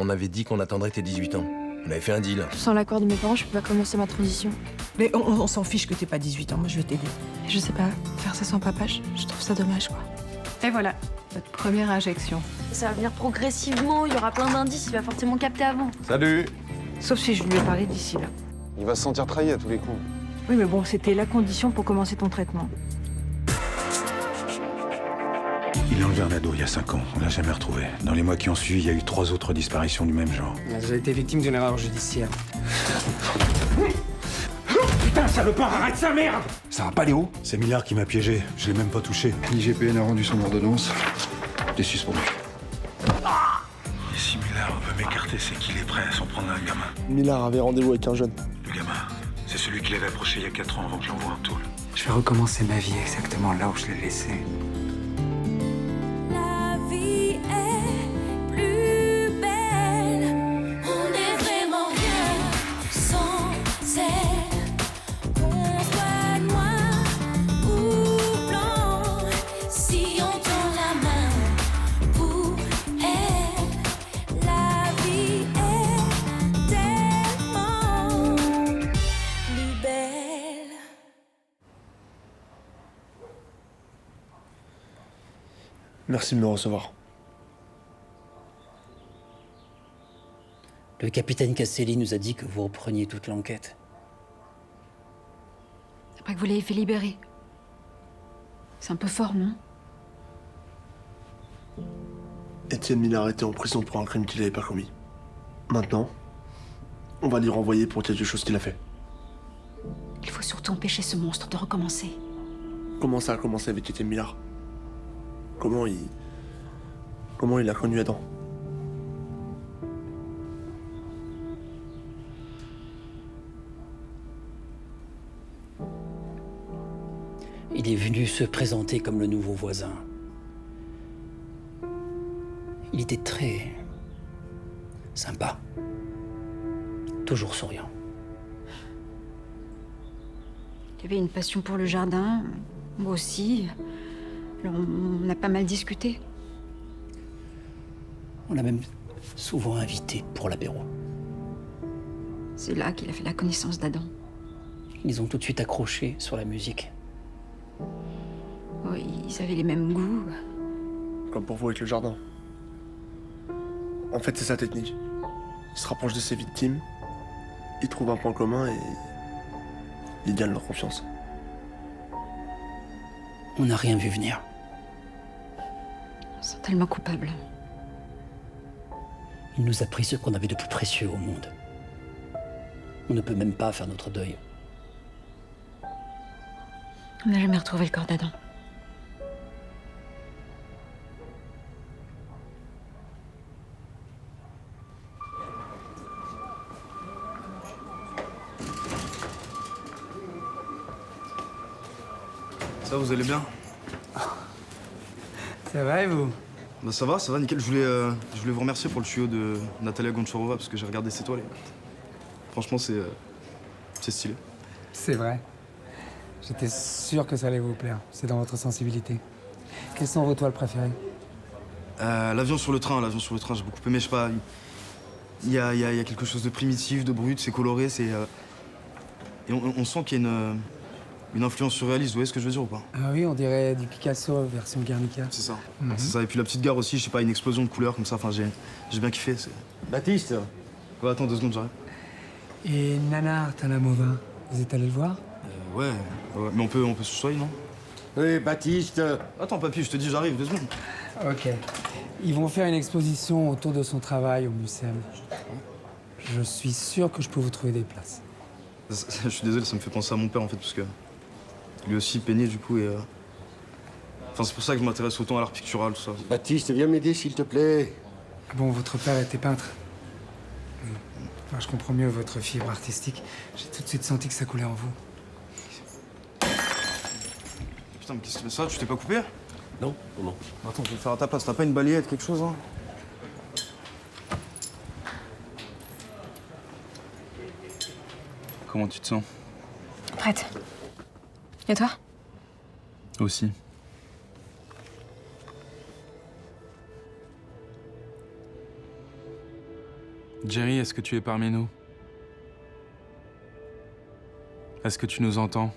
m'en avait dit qu'on attendrait tes 18 ans. On avait fait un deal. Sans l'accord de mes parents, je peux pas commencer ma transition. Mais on s'en fiche que t'aies pas 18 ans, moi je vais t'aider. Je sais pas, faire ça sans papa, je trouve ça dommage, quoi. Et voilà, votre première injection. Ça va venir progressivement, il y aura plein d'indices, il va forcément capter avant. Salut. Sauf si je lui ai parlé d'ici là. Il va se sentir trahi à tous les coups. Oui, mais bon, c'était la condition pour commencer ton traitement. Il a enlevé un ado il y a 5 ans, on l'a jamais retrouvé. Dans les mois qui ont suivi, il y a eu 3 autres disparitions du même genre. Il a déjà été victime d'une erreur judiciaire. Putain, salopard, arrête ça, merde! Ça va pas, Léo? C'est Millard qui m'a piégé, je l'ai même pas touché. L'IGPN a rendu son ordonnance. T'es suspendu. Et si Millard veut m'écarter, c'est qu'il est prêt à s'en prendre à un gamin. Millard avait rendez-vous avec un jeune. Le gamin, c'est celui qui l'avait approché il y a 4 ans avant que je l'envoie en tôle. Je vais recommencer ma vie exactement là où je l'ai laissée. La vie est plus belle. On n'est vraiment rien sans elle. On soit noir ou blanc. Si on tend la main pour elle, la vie est tellement plus belle. Merci de me recevoir. Le capitaine Castelli nous a dit que vous repreniez toute l'enquête. Après que vous l'ayez fait libérer. C'est un peu fort, non? Étienne Millard était en prison pour un crime qu'il n'avait pas commis. Maintenant, on va l'y renvoyer pour quelque chose qu'il a fait. Il faut surtout empêcher ce monstre de recommencer. Comment ça a commencé avec Étienne Millard? Comment il a connu Adam? Il est venu se présenter comme le nouveau voisin. Il était très sympa. Toujours souriant. Il avait une passion pour le jardin, moi aussi. Alors on a pas mal discuté. On l'a même souvent invité pour l'apéro. C'est là qu'il a fait la connaissance d'Adam. Ils ont tout de suite accroché sur la musique. Oui, ils avaient les mêmes goûts. Comme pour vous avec le jardin. En fait, c'est sa technique. Il se rapproche de ses victimes, il trouve un point commun et il gagne leur confiance. On n'a rien vu venir. On se sent tellement coupable. Il nous a pris ce qu'on avait de plus précieux au monde. On ne peut même pas faire notre deuil. On n'a jamais retrouvé le corps d'Adam. Ça, vous allez bien? Ça va et vous? Bah ça va, nickel. Je voulais vous remercier pour le tuyau de Natalia Goncharova parce que j'ai regardé ses toiles. Franchement, c'est stylé. C'est vrai. J'étais sûr que ça allait vous plaire. C'est dans votre sensibilité. Quelles sont vos toiles préférées? L'avion sur le train, j'ai beaucoup aimé, je sais pas. Il y a quelque chose de primitif, de brut, c'est coloré, c'est. Et on sent qu'il y a une influence surréaliste, vous voyez ce que je veux dire ou pas? Ah oui, on dirait du Picasso version Guernica. C'est ça. C'est ça. Et puis la petite gare aussi, je sais pas, une explosion de couleurs comme ça, enfin j'ai bien kiffé. Baptiste. Ouais, attends 2 secondes, j'arrive. Et Nana Artalamova, vous êtes allé le voir? Ouais, mais on peut se tutoyer, non? Oui, Baptiste. Attends, papy, je te dis, j'arrive, 2 secondes. Ok. Ils vont faire une exposition autour de son travail au Muséum. Je suis sûr que je peux vous trouver des places. Je suis désolé, ça me fait penser à mon père en fait, parce que lui aussi peignait du coup et. Enfin, c'est pour ça que je m'intéresse autant à l'art pictural, tout ça. Baptiste, viens m'aider, s'il te plaît. Ah bon, votre père était peintre. Enfin, je comprends mieux votre fibre artistique. J'ai tout de suite senti que ça coulait en vous. Putain, mais qu'est-ce que c'est ça? Tu t'es pas coupé? Non, non. Attends, je vais le faire à ta place. T'as pas une balayette, quelque chose, hein? Comment tu te sens? Prête. Et toi? Aussi. Jerry, est-ce que tu es parmi nous? Est-ce que tu nous entends?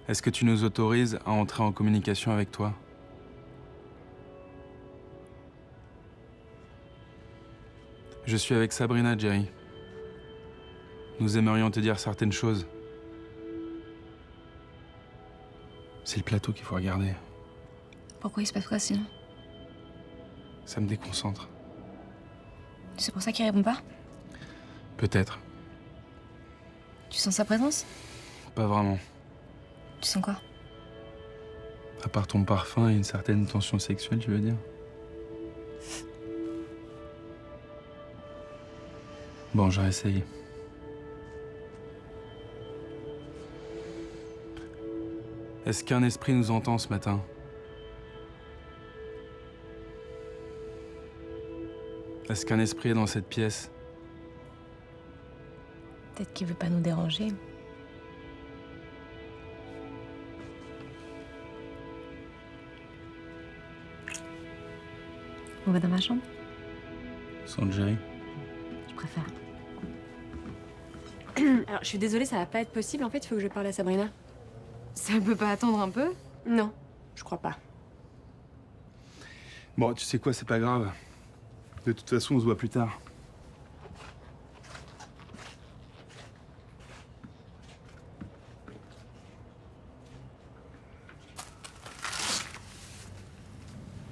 Est-ce que tu nous autorises à entrer en communication avec toi? Je suis avec Sabrina, Jerry. Nous aimerions te dire certaines choses. C'est le plateau qu'il faut regarder. Pourquoi il se passe quoi sinon? Ça me déconcentre. C'est pour ça qu'il répond pas? Peut-être. Tu sens sa présence? Pas vraiment. Tu sens quoi? À part ton parfum et une certaine tension sexuelle, tu veux dire? Bon, j'ai essayé. Est-ce qu'un esprit nous entend ce matin? Est-ce qu'un esprit est dans cette pièce? Peut-être qu'il veut pas nous déranger. On va dans ma chambre? Sans Jerry? Je préfère. Alors, je suis désolée, ça va pas être possible. En fait, il faut que je parle à Sabrina. Ça peut pas attendre un peu? Non, je crois pas. Bon, tu sais quoi, c'est pas grave. De toute façon, on se voit plus tard.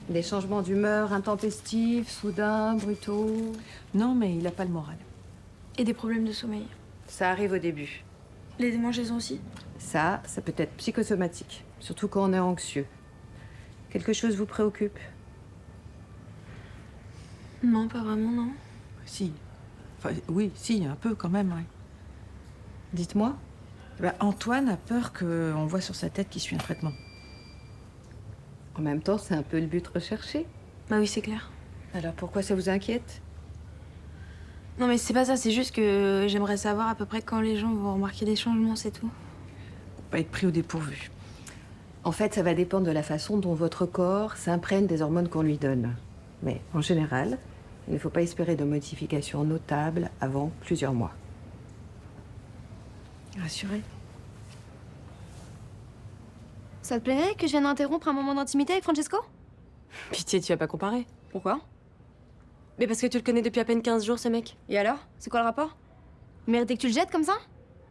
Des changements d'humeur intempestifs, soudains, brutaux. Non, mais il a pas le moral. Et des problèmes de sommeil. Ça arrive au début. Les démangeaisons aussi? Ça peut être psychosomatique, surtout quand on est anxieux. Quelque chose vous préoccupe? Non, pas vraiment, non. Si. Enfin, oui, si, un peu quand même, ouais. Dites-moi. Antoine a peur qu'on voit sur sa tête qu'il suit un traitement. En même temps, c'est un peu le but recherché. Bah oui, c'est clair. Alors pourquoi ça vous inquiète? Non, mais c'est pas ça, c'est juste que j'aimerais savoir à peu près quand les gens vont remarquer des changements, c'est tout. Pas être pris au dépourvu. En fait, ça va dépendre de la façon dont votre corps s'imprègne des hormones qu'on lui donne. Mais en général, il ne faut pas espérer de modifications notables avant plusieurs mois. Rassuré. Ça te plairait que je vienne interrompre un moment d'intimité avec Francesco? Pitié, tu vas pas comparer. Pourquoi? Mais parce que tu le connais depuis à peine 15 jours, ce mec. Et alors? C'est quoi le rapport? Il méritait que tu le jettes comme ça?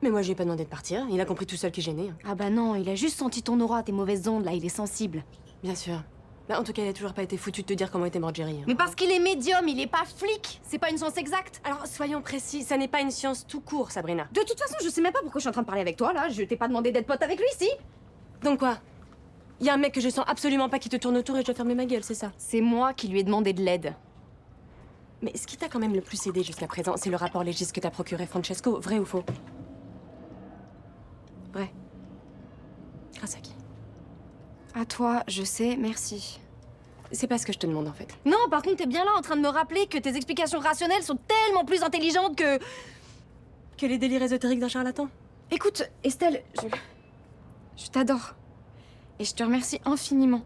Mais moi, je lui ai pas demandé de partir. Il a compris tout seul qu'il gênait. Ah bah non, il a juste senti ton aura, tes mauvaises ondes, là, il est sensible. Bien sûr. Bah, en tout cas, il a toujours pas été foutu de te dire comment était mort Jerry. Mais parce qu'il est médium, il est pas flic. C'est pas une science exacte. Alors, soyons précis, ça n'est pas une science tout court, Sabrina. De toute façon, je sais même pas pourquoi je suis en train de parler avec toi, là. Je t'ai pas demandé d'être pote avec lui, si? Donc quoi? Il y a un mec que je sens absolument pas qui te tourne autour et je dois fermer ma gueule, c'est ça? C'est moi qui lui ai demandé de l'aide. Mais ce qui t'a quand même le plus aidé jusqu'à présent, c'est le rapport légiste que t'as procuré Francesco, vrai ou faux? Vrai. Grâce à qui? À toi, je sais, merci. C'est pas ce que je te demande en fait. Non, par contre, t'es bien là en train de me rappeler que tes explications rationnelles sont tellement plus intelligentes que... Que les délires ésotériques d'un charlatan. Écoute, Estelle, je t'adore. Et je te remercie infiniment.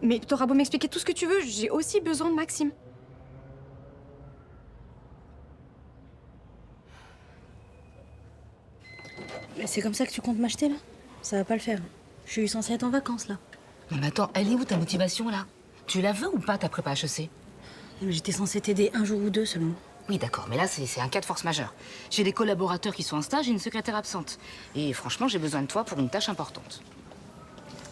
Mais t'auras beau m'expliquer tout ce que tu veux, j'ai aussi besoin de Maxime. Mais c'est comme ça que tu comptes m'acheter, là? Ça va pas le faire. Je suis censée être en vacances, là. Non mais attends, elle est où ta motivation, là? Tu la veux ou pas, ta prépa HEC? J'étais censée t'aider un jour ou deux seulement. Oui, d'accord, mais là, c'est un cas de force majeure. J'ai des collaborateurs qui sont en stage et une secrétaire absente. Et franchement, j'ai besoin de toi pour une tâche importante.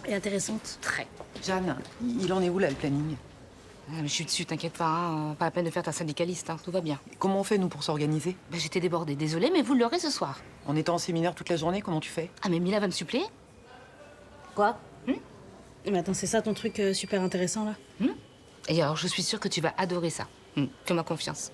Et intéressante. Très. Jeanne, il en est où, là, le planning? Ah, mais je suis dessus, t'inquiète pas, hein. Pas la peine de faire ta syndicaliste, hein. Tout va bien. Comment on fait, nous, pour s'organiser? Bah, j'étais débordée, désolée, mais vous l'aurez ce soir. En étant en séminaire toute la journée, comment tu fais? Ah, mais Mila va me suppléer? Quoi? Mais attends, c'est ça ton truc super intéressant, là? Et alors, je suis sûre que tu vas adorer ça. Fais-moi confiance.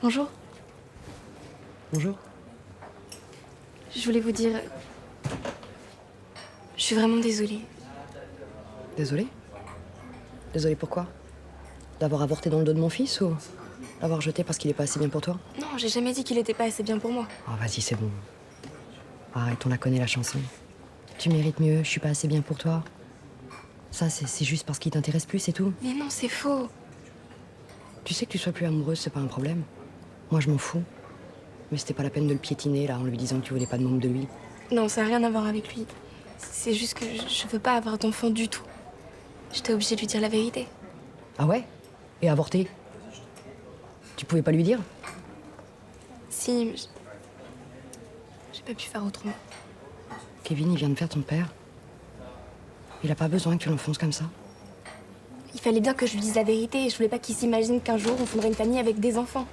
Bonjour. Bonjour. Je voulais vous dire... Je suis vraiment désolée. Désolée? Désolée pourquoi? D'avoir avorté dans le dos de mon fils ou l'avoir jeté parce qu'il est pas assez bien pour toi? Non, j'ai jamais dit qu'il était pas assez bien pour moi. Oh, vas-y, c'est bon. Arrête, on la connaît la chanson. Tu mérites mieux, je suis pas assez bien pour toi. Ça, c'est juste parce qu'il t'intéresse plus, c'est tout. Mais non, c'est faux. Tu sais que tu sois plus amoureuse, c'est pas un problème. Moi, je m'en fous. Mais c'était pas la peine de le piétiner, là, en lui disant que tu voulais pas de nombre de lui. Non, ça n'a rien à voir avec lui. C'est juste que je veux pas avoir d'enfant du tout. J'étais obligée de lui dire la vérité. Ah ouais? Et avorter? Tu pouvais pas lui dire? Si, mais j'ai pas pu faire autrement. Kevin, il vient de faire ton père. Il a pas besoin que tu l'enfonces comme ça. Il fallait bien que je lui dise la vérité et je voulais pas qu'il s'imagine qu'un jour on fonderait une famille avec des enfants.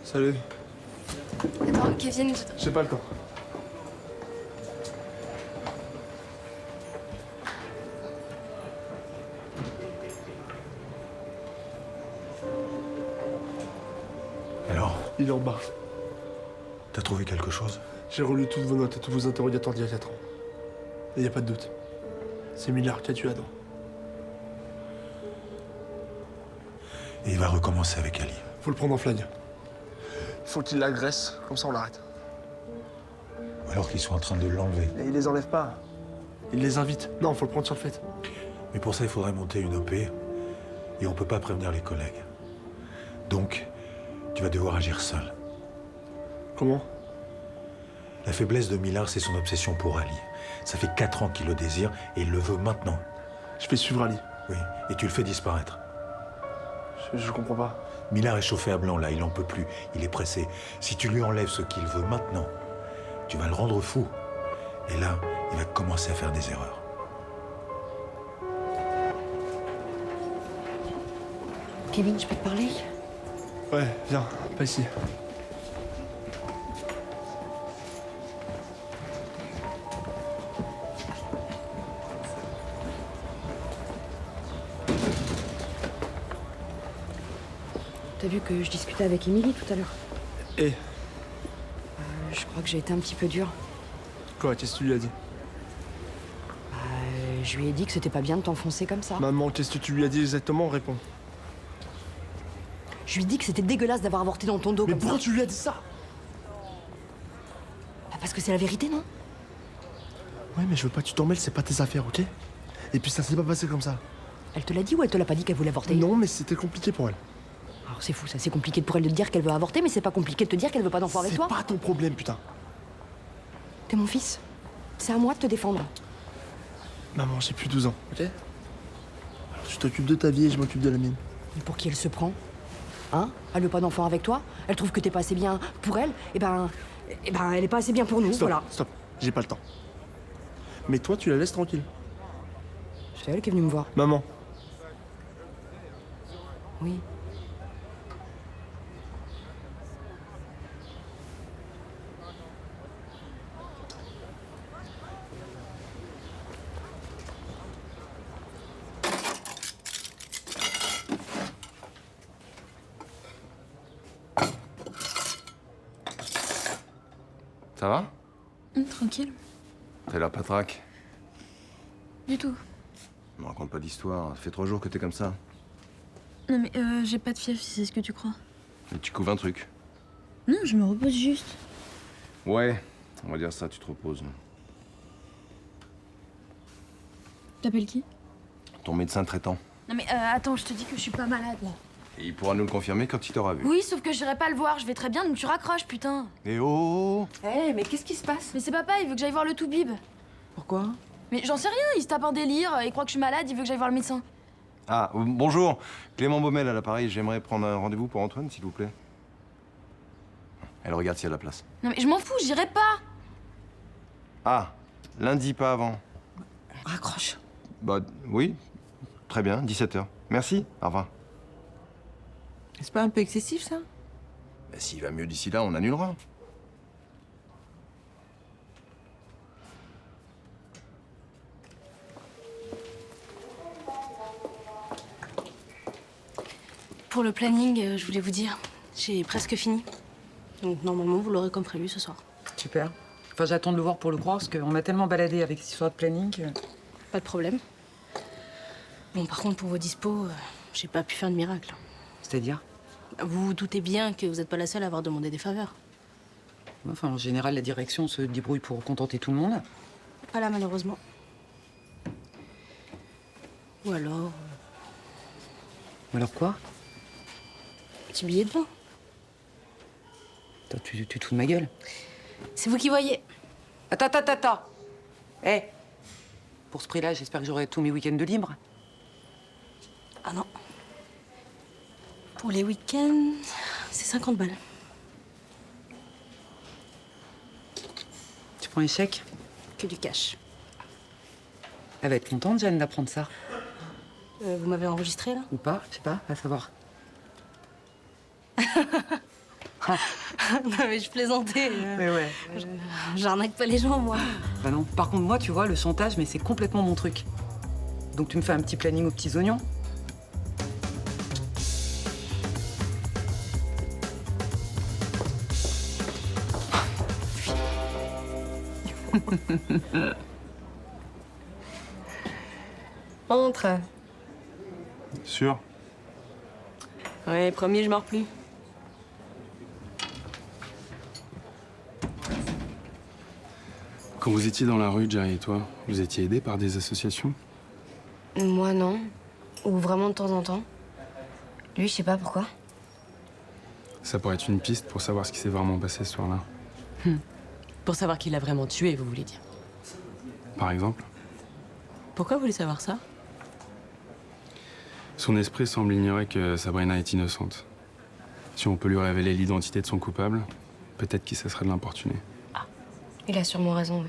Salut. Attends, Kevin, J'ai pas le temps. Alors? Il est en bas. T'as trouvé quelque chose? J'ai relu toutes vos notes et tous vos interrogatoires d'il y a 4 ans. Et y a pas de doute. C'est Millard qui a tué Adam. Et il va recommencer avec Ali. Faut le prendre en flingue. Faut qu'il l'agresse, comme ça on l'arrête. Ou alors qu'ils sont en train de l'enlever. Et il les enlève pas. Il les invite. Non, faut le prendre sur le fait. Mais pour ça, il faudrait monter une OP. Et on peut pas prévenir les collègues. Donc, tu vas devoir agir seul. Comment? La faiblesse de Millard, c'est son obsession pour Ali. Ça fait 4 ans qu'il le désire et il le veut maintenant. Je vais suivre Ali. Oui, et tu le fais disparaître. Je comprends pas. Millard est chauffé à blanc, là, il en peut plus. Il est pressé. Si tu lui enlèves ce qu'il veut maintenant, tu vas le rendre fou. Et là, il va commencer à faire des erreurs. Kevin, je peux te parler? Ouais, viens, pas ici. T'as vu que je discutais avec Émilie tout à l'heure? Et Je crois que j'ai été un petit peu dure. quoi, qu'est-ce que tu lui as dit? Je lui ai dit que c'était pas bien de t'enfoncer comme ça. Maman, qu'est-ce que tu lui as dit exactement? Réponds. Je lui ai dit que c'était dégueulasse d'avoir avorté dans ton dos Mais comme pourquoi ça. tu lui as dit ça? Parce que c'est la vérité, non? Ouais, mais je veux pas que tu t'en mêles, c'est pas tes affaires, ok? Et puis ça s'est pas passé comme ça. Elle te l'a dit ou elle te l'a pas dit qu'elle voulait avorter? Non, mais c'était compliqué pour elle. Alors c'est fou, ça. C'est compliqué pour elle de te dire qu'elle veut avorter, mais c'est pas compliqué de te dire qu'elle veut pas d'enfant avec toi. C'est pas ton problème, putain. T'es mon fils. C'est à moi de te défendre. Maman, j'ai plus 12 ans, ok? Alors tu t'occupes de ta vie et je m'occupe de la mienne. Et pour qui elle se prend? Hein? Elle veut pas d'enfant avec toi? Elle trouve que t'es pas assez bien pour elle? Eh ben, elle est pas assez bien pour nous, Stop, voilà. stop, j'ai pas le temps. Mais toi, tu la laisses tranquille. C'est elle qui est venue me voir. Maman. Oui. Ça va? Tranquille. T'as l'air patraque. Du tout. Me raconte pas d'histoire. Ça fait 3 jours que t'es comme ça. Non mais j'ai pas de fièvre si c'est ce que tu crois. Et tu couvres un truc. Non, je me repose juste. Ouais, on va dire ça, tu te reposes. T'appelles qui? Ton médecin traitant. Non mais attends, je te dis que je suis pas malade là. Et il pourra nous le confirmer quand il t'aura vu. Oui, sauf que j'irai pas le voir, je vais très bien, donc tu raccroches, putain. Et oh, Eh, mais qu'est-ce qui se passe? Mais c'est papa, il veut que j'aille voir le Toubib. Pourquoi? Mais j'en sais rien, il se tape un délire, il croit que je suis malade, il veut que j'aille voir le médecin. Ah, bonjour. Clément Baumel à l'appareil. J'aimerais prendre un rendez-vous pour Antoine, s'il vous plaît. Elle regarde s'il y a de la place. Non mais je m'en fous, j'irai pas. Ah, lundi, pas avant. Raccroche. Bah, oui. Très bien, 17h. Merci, au revoir. C'est pas un peu excessif, ça? Bah, s'il va mieux d'ici là, on annulera. Pour pour le planning, je voulais vous dire, j'ai presque fini. Donc normalement, vous l'aurez comme prévu ce soir. Super. Enfin, j'attends de le voir pour le croire, parce qu'on m'a tellement baladé avec cette histoire de planning que... Pas de problème. Bon, par contre, pour vos dispos, j'ai pas pu faire de miracle. C'est-à-dire? Vous vous doutez bien que vous n'êtes pas la seule à avoir demandé des faveurs. Enfin, en général, la direction se débrouille pour contenter tout le monde. Pas là, malheureusement. Ou alors... Ou alors quoi? Petit billet de vin. Attends, tu te fous de ma gueule? C'est vous qui voyez. Attends. Hé! Pour ce prix-là, j'espère que j'aurai tous mes week-ends de libre. Ah non. Pour les week-ends, c'est 50 balles. Tu prends les chèques? Que du cash. Elle va être contente, Jeanne, d'apprendre ça. Vous m'avez enregistré, là? Ou pas, je sais pas, à savoir. Non, mais je plaisantais. Mais ouais. J'arnaque pas les gens, moi. Bah non. Par contre, moi, tu vois, le chantage, mais c'est complètement mon truc. Donc tu me fais un petit planning aux petits oignons? Entre. Sûr? Ouais, promis, je mords plus. Quand vous étiez dans la rue, Jerry et toi, vous étiez aidés par des associations? Moi, non. Ou vraiment de temps en temps. Lui, je sais pas pourquoi. Ça pourrait être une piste pour savoir ce qui s'est vraiment passé ce soir-là. Pour savoir qui l'a vraiment tué, vous voulez dire. Par exemple, Pourquoi vous voulez savoir ça? son esprit semble ignorer que Sabrina est innocente. Si on peut lui révéler l'identité de son coupable, peut-être qu'il cesserait de l'importuner. Il a sûrement raison,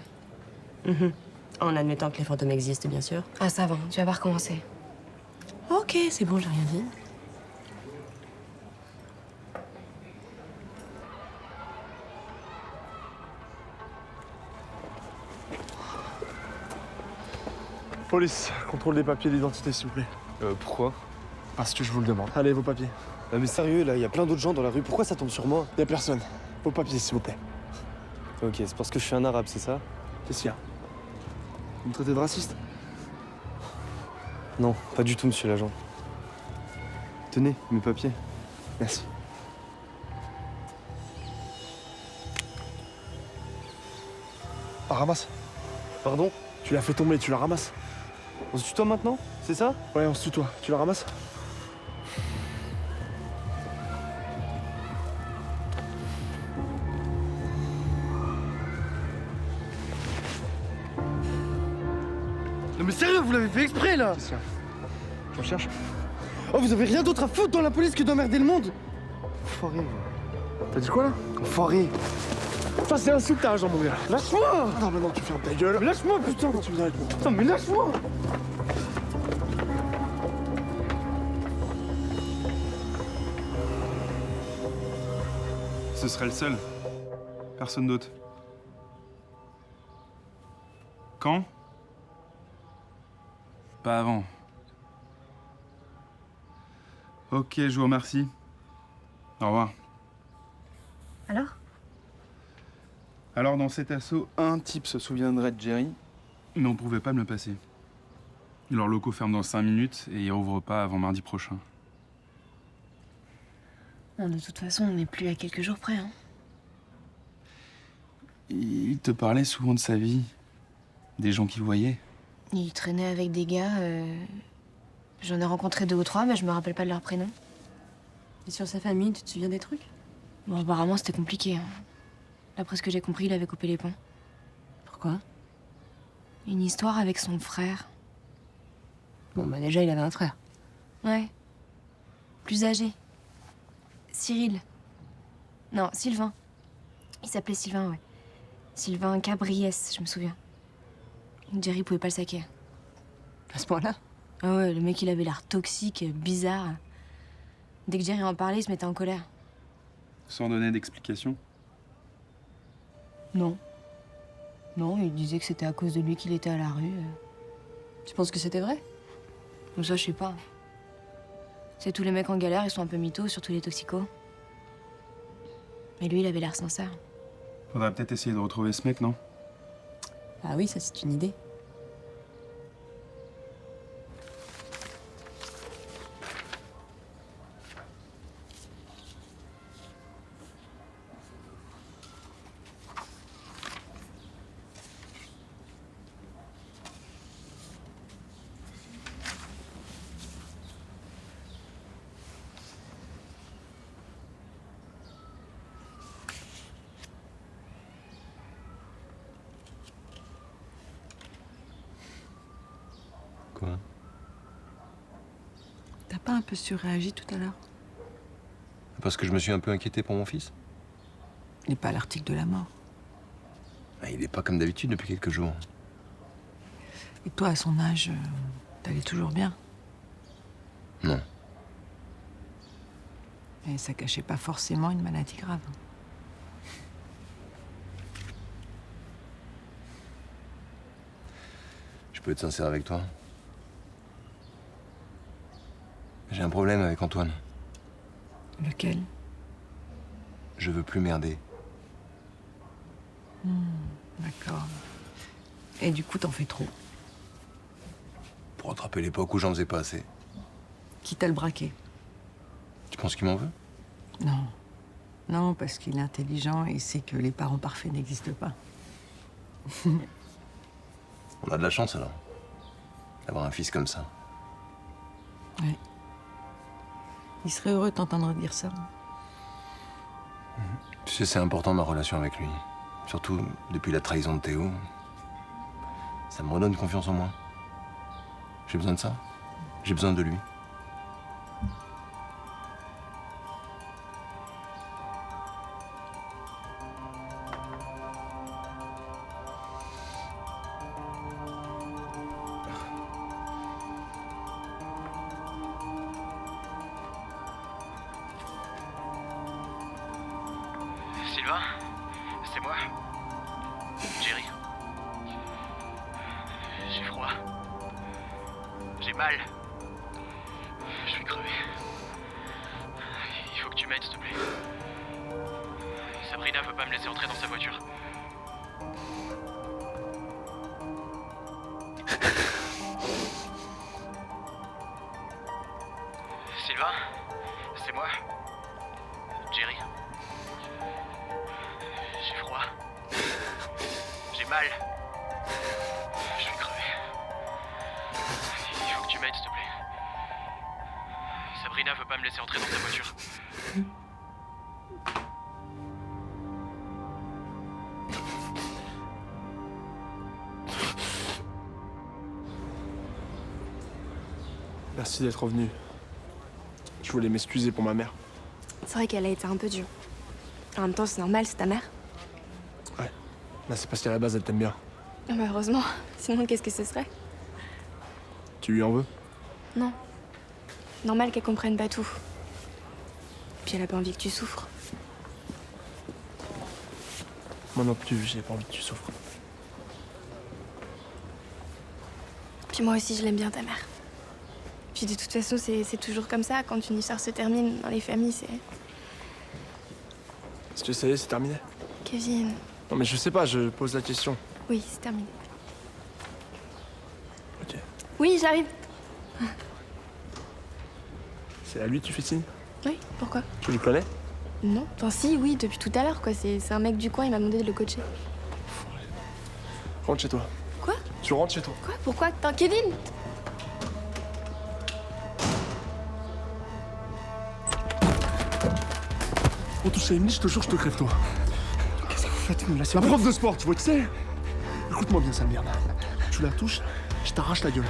ouais. En admettant que les fantômes existent, bien sûr. Ah, ça va, tu vas pas recommencer. Ok, c'est bon, j'ai rien dit. Police, contrôle des papiers d'identité, s'il vous plaît. Pourquoi? Parce que je vous le demande. Allez, vos papiers. Mais sérieux, là, il y a plein d'autres gens dans la rue. Pourquoi ça tombe sur moi? Y a personne. Vos papiers, s'il vous plaît. Ok, c'est parce que je suis un arabe, c'est ça? Qu'est-ce qu'il y a? Vous me traitez de raciste? Non, pas du tout, monsieur l'agent. Tenez, mes papiers. Merci. Ah, ramasse. Pardon? Tu l'as fait tomber, tu la ramasses. On se tutoie maintenant? C'est ça? Ouais, on se tutoie. Tu la ramasses? Non mais sérieux, vous l'avez fait exprès là! Qu'est-ce qu'il y a? Tu recherches? Oh, vous avez rien d'autre à foutre dans la police que d'emmerder le monde! Enfoiré, vous. T'as dit quoi là? Enfoiré! Ça, c'est insultage, mon gars. Lâche-moi! Non, maintenant tu fermes ta gueule. Mais lâche-moi, putain! Tu viens avec moi. Putain, mais lâche-moi! Ce serait le seul. Personne d'autre. Quand? Pas avant. Ok, je vous remercie. Au revoir. Alors, dans cet assaut, un type se souviendrait de Jerry, mais on pouvait pas me le passer. Leurs locaux ferment dans 5 minutes et ils rouvrent pas avant mardi prochain. Bon, de toute façon, on n'est plus à quelques jours près, hein. Il te parlait souvent de sa vie, des gens qu'il voyait. Il traînait avec des gars. J'en ai rencontré 2 ou 3, mais je me rappelle pas de leur prénom. Et sur sa famille, tu te souviens des trucs? Bon, apparemment, c'était compliqué, hein. D'après ce que j'ai compris, il avait coupé les ponts. Pourquoi? Une histoire avec son frère. Bon, bah déjà, il avait un frère. Ouais. Plus âgé. Cyril. Non, Sylvain. Il s'appelait Sylvain, ouais. Sylvain Cabriès, je me souviens. Jerry pouvait pas le saquer. À ce point-là? Ah ouais, le mec, il avait l'air toxique, bizarre. Dès que Jerry en parlait, il se mettait en colère. Sans donner d'explication. Non. Non, il disait que c'était à cause de lui qu'il était à la rue. Tu penses que c'était vrai? Donc ça, je sais pas. C'est tous les mecs en galère, ils sont un peu mythos, surtout les toxicos. Mais lui, il avait l'air sincère. Faudrait peut-être essayer de retrouver ce mec, non? Ah oui, ça c'est une idée. Quoi? T'as pas un peu surréagi tout à l'heure? Parce que je me suis un peu inquiété pour mon fils? Il n'est pas à l'article de la mort. Ah, il est pas comme d'habitude depuis quelques jours. Et toi, à son âge, t'allais toujours bien. Non. Et ça cachait pas forcément une maladie grave. Je peux être sincère avec toi? J'ai un problème avec Antoine. Lequel? Je veux plus merder. D'accord. Et du coup, t'en fais trop. Pour rattraper l'époque où j'en faisais pas assez. Qui t'a le braqué? Tu penses qu'il m'en veut? Non. Non, parce qu'il est intelligent et sait que les parents parfaits n'existent pas. On a de la chance alors. D'avoir un fils comme ça. Ouais. Il serait heureux de t'entendre dire ça. Tu sais, c'est important ma relation avec lui. Surtout depuis la trahison de Théo. Ça me redonne confiance en moi. J'ai besoin de ça. J'ai besoin de lui. Sylvain, c'est moi. Jerry. J'ai froid. J'ai mal. Je suis crevé. Il faut que tu m'aides, s'il te plaît. Sabrina veut pas me laisser entrer dans sa voiture. Sylvain, c'est moi. Jerry. J'ai froid. J'ai mal. Je suis crevé. Il faut que tu m'aides, s'il te plaît. Sabrina veut pas me laisser entrer dans sa voiture. Merci d'être revenu. Je voulais m'excuser pour ma mère. C'est vrai qu'elle a été un peu dure. En même temps, c'est normal, c'est ta mère. Ouais. Là, c'est parce qu'à la base, elle t'aime bien. Ah bah heureusement. Sinon, qu'est-ce que ce serait? Tu lui en veux? Non. Normal qu'elle comprenne pas tout. Puis elle a pas envie que tu souffres. Moi non plus, j'ai pas envie que tu souffres. Puis moi aussi, je l'aime bien, ta mère. Puis de toute façon, c'est toujours comme ça. Quand une histoire se termine dans les familles, c'est... Est-ce que ça y est, c'est terminé? Kevin. Non mais je sais pas, je pose la question. Oui, c'est terminé. Ok. Oui, j'arrive. C'est à lui que tu fais signe? Oui, pourquoi? Tu le connais? Non. Enfin si, oui, depuis tout à l'heure, quoi. C'est un mec du coin, il m'a demandé de le coacher. Rentre chez toi. Quoi? Tu rentres chez toi. Quoi? Pourquoi? Attends, Kevin! On touche à une niche, je te jure, je te crève toi. Qu'est-ce que vous faites? Vous me laissez La pas. prof de sport, tu vois qui c'est? Écoute-moi bien, sale merde. Tu la touches, je t'arrache la gueule.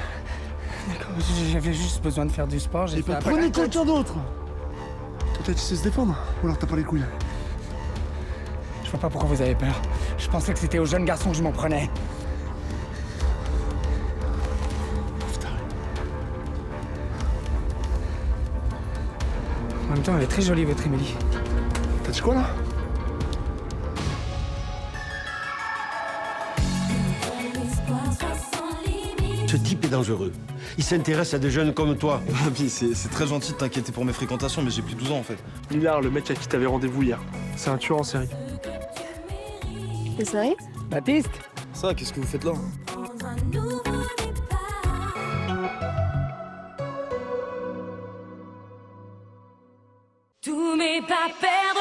D'accord, j'avais juste besoin de faire du sport. J'ai Et fait bah un prenez peu- quelqu'un d'autre. Peut-être tu sais se défendre, ou alors t'as pas les couilles. Je vois pas pourquoi vous avez peur. Je pensais que c'était aux jeunes garçons que je m'en prenais. En même temps, elle est très jolie, votre Émilie. T'as dit quoi là? Ce type est dangereux. Il s'intéresse à des jeunes comme toi. Papy, c'est très gentil de t'inquiéter pour mes fréquentations, mais j'ai plus 12 ans en fait. Millard, le mec à qui t'avais rendez-vous hier, c'est un tueur en série. T'es sérieux? Baptiste? Ça, qu'est-ce que vous faites là? Tous mes pas perdre